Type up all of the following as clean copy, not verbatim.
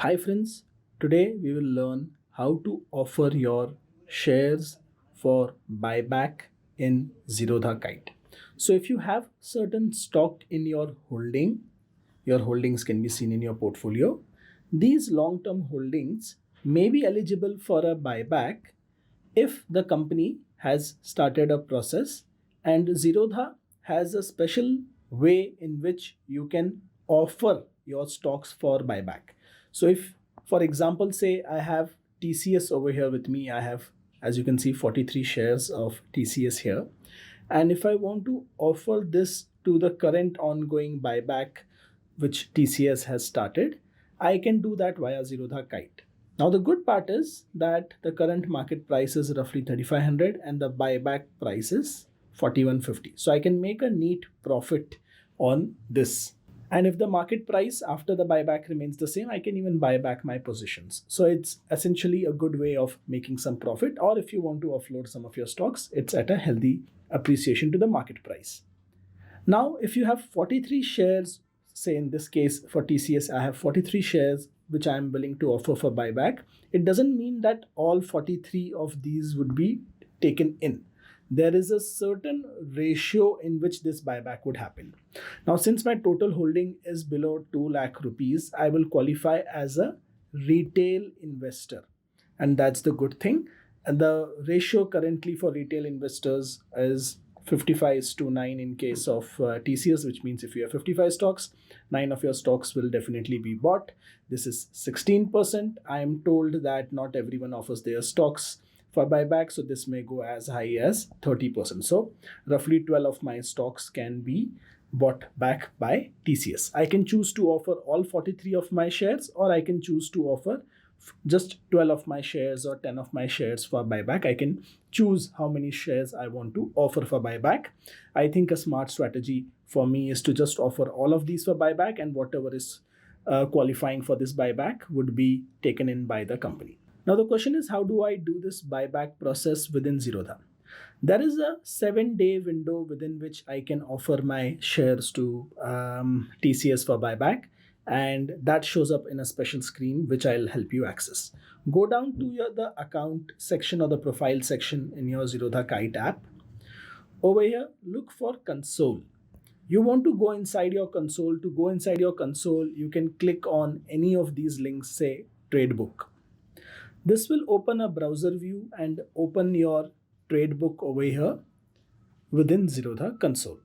Hi friends, today we will learn how to offer your shares for buyback in Zerodha Kite. So if you have certain stock in your holdings can be seen in your portfolio. These long-term holdings may be eligible for a buyback if the company has started a process, and Zerodha has a special way in which you can offer your stocks for buyback. So if, for example, say I have TCS over here with me, I have, as you can see, 43 shares of TCS here, and if I want to offer this to the current ongoing buyback which TCS has started, I can do that via Zerodha Kite. Now, the good part is that the current market price is roughly 3,500 and the buyback price is 4,150. So I can make a neat profit on this. And if the market price after the buyback remains the same, I can even buy back my positions. So it's essentially a good way of making some profit. Or if you want to offload some of your stocks, it's at a healthy appreciation to the market price. Now, if you have 43 shares, say in this case for TCS, I have 43 shares which I am willing to offer for buyback. It doesn't mean that all 43 of these would be taken in. There is a certain ratio in which this buyback would happen. Now, since my total holding is below 2 lakh rupees, I will qualify as a retail investor. And that's the good thing. And the ratio currently for retail investors is 55 is to 9 in case of TCS, which means if you have 55 stocks, 9 of your stocks will definitely be bought. This is 16%. I am told that not everyone offers their stocks for buyback, so this may go as high as 30%. So roughly 12 of my stocks can be bought back by TCS. I can choose to offer all 43 of my shares, or I can choose to offer just 12 of my shares or 10 of my shares for buyback. I can choose how many shares I want to offer for buyback. I think a smart strategy for me is to just offer all of these for buyback, and whatever is qualifying for this buyback would be taken in by the company. Now the question is, how do I do this buyback process within Zerodha? There is a 7-day window within which I can offer my shares to TCS for buyback, and that shows up in a special screen which I'll help you access. Go down to the account section or the profile section in your Zerodha Kite app. Over here, look for console. You want to go inside your console. To go inside your console, you can click on any of these links, say Tradebook. This will open a browser view and open your Tradebook over here within Zerodha console.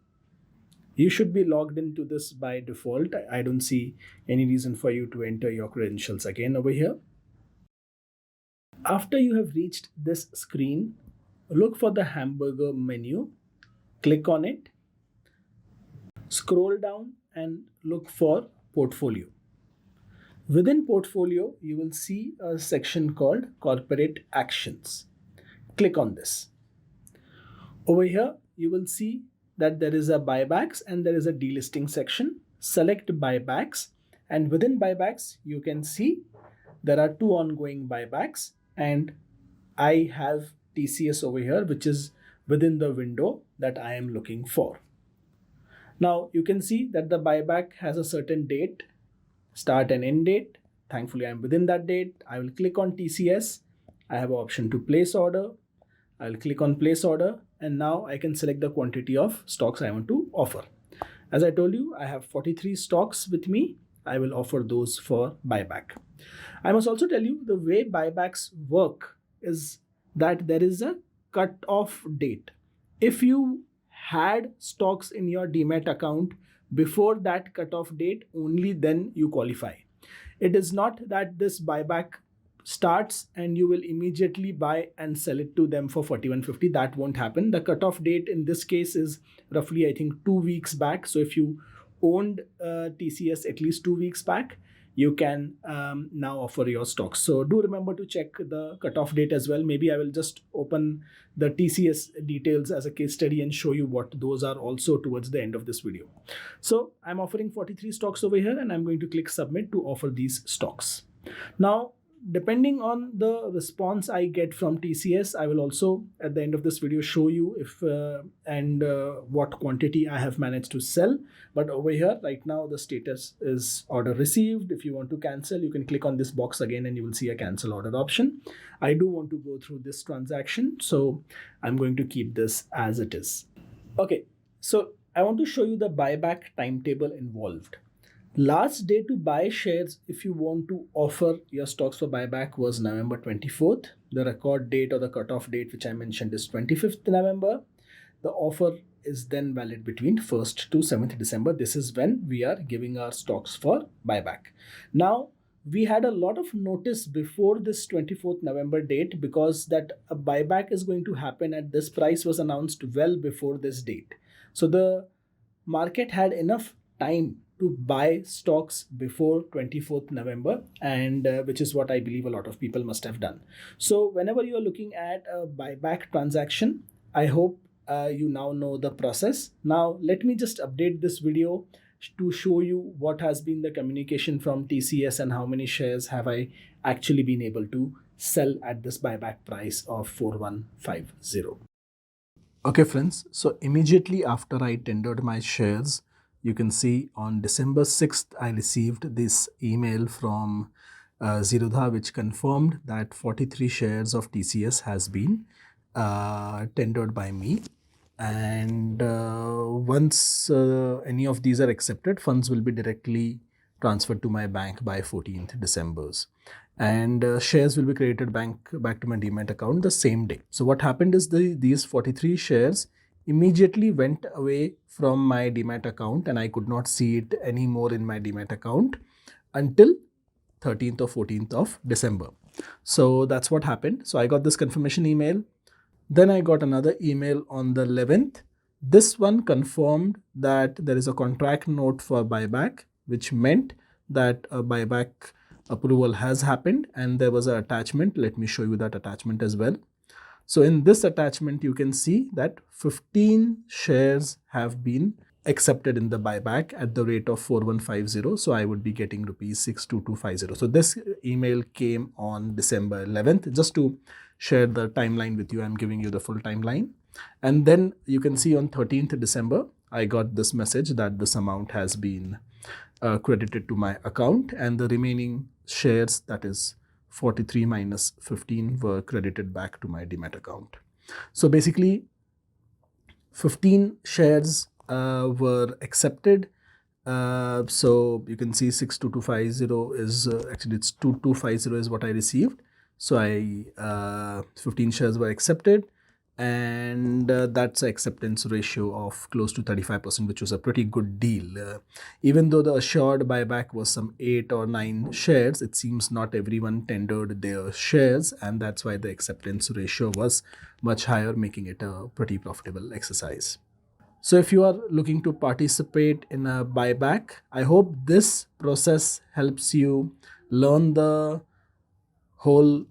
You should be logged into this by default. I don't see any reason for you to enter your credentials again over here. After you have reached this screen, look for the hamburger menu, click on it, scroll down and look for portfolio. Within portfolio, you will see a section called corporate actions. Click on this. Over here, you will see that there is a buybacks and there is a delisting section. Select buybacks, and within buybacks, you can see there are 2 ongoing buybacks, and I have TCS over here, which is within the window that I am looking for. Now you can see that the buyback has a certain date, start and end date. Thankfully, I'm within that date. I will click on TCS. I have an option to place order. I'll click on place order, and now I can select the quantity of stocks I want to offer. As I told you, I have 43 stocks with me. I will offer those for buyback. I must also tell you the way buybacks work is that there is a cut-off date. If you had stocks in your demat account before that cut-off date, only then you qualify. It is not that this buyback starts and you will immediately buy and sell it to them for 4150. That won't happen. The cutoff date in this case is roughly, I think, 2 weeks back. So if you owned TCS at least 2 weeks back, you can now offer your stocks. So do remember to check the cutoff date as well. Maybe I will just open the TCS details as a case study and show you what those are also towards the end of this video. So I'm offering 43 stocks over here, and I'm going to click submit to offer these stocks. Now, depending on the response I get from TCS, I will also at the end of this video show you if and what quantity I have managed to sell. But over here right now the status is order received. If you want to cancel, you can click on this box again and you will see a cancel order option. I do want to go through this transaction, so I'm going to keep this as it is. Okay, so I want to show you the buyback timetable involved. Last day to buy shares if you want to offer your stocks for buyback was November 24th. The record date or the cutoff date which I mentioned is 25th November. The offer is then valid between 1st to 7th December. This is when we are giving our stocks for buyback. Now, we had a lot of notice before this 24th November date because that a buyback is going to happen at this price was announced well before this date. So the market had enough time to buy stocks before 24th November, and which is what I believe a lot of people must have done. So whenever you are looking at a buyback transaction, I hope you now know the process. Now let me just update this video to show you what has been the communication from TCS and how many shares have I actually been able to sell at this buyback price of 4150. Okay friends, so immediately after I tendered my shares, you can see on December 6th, I received this email from Zerodha which confirmed that 43 shares of TCS has been tendered by me. And once any of these are accepted, funds will be directly transferred to my bank by 14th December. And shares will be credited back to my Demat account the same day. So what happened is these 43 shares immediately went away from my Demat account and I could not see it anymore in my Demat account until 13th or 14th of December. So that's what happened. So I got this confirmation email. Then I got another email on the 11th. This one confirmed that there is a contract note for buyback, which meant that a buyback approval has happened, and there was an attachment. Let me show you that attachment as well. So in this attachment, you can see that 15 shares have been accepted in the buyback at the rate of 4150. So I would be getting rupees 62250. So this email came on December 11th. Just to share the timeline with you, I'm giving you the full timeline. And then you can see on 13th December, I got this message that this amount has been credited to my account, and the remaining shares, that is 43 minus 15, were credited back to my Demat account. So basically 15 shares were accepted. So you can see 62250 is actually it's 2250 is what I received. So 15 shares were accepted, and that's an acceptance ratio of close to 35%, which was a pretty good deal. Even though the assured buyback was some 8 or 9 shares, it seems not everyone tendered their shares, and that's why the acceptance ratio was much higher, making it a pretty profitable exercise. So if you are looking to participate in a buyback, I hope this process helps you learn the whole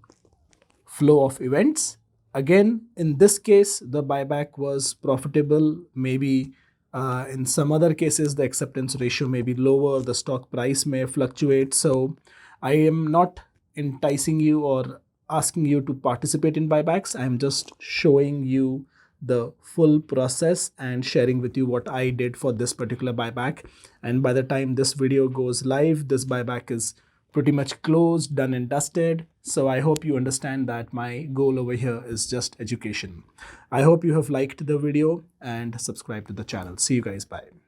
flow of events. Again, in this case, the buyback was profitable. Maybe in some other cases, the acceptance ratio may be lower, the stock price may fluctuate. So I am not enticing you or asking you to participate in buybacks. I am just showing you the full process and sharing with you what I did for this particular buyback. And by the time this video goes live, this buyback is pretty much closed, done and dusted. So I hope you understand that my goal over here is just education. I hope you have liked the video and subscribed to the channel. See you guys. Bye.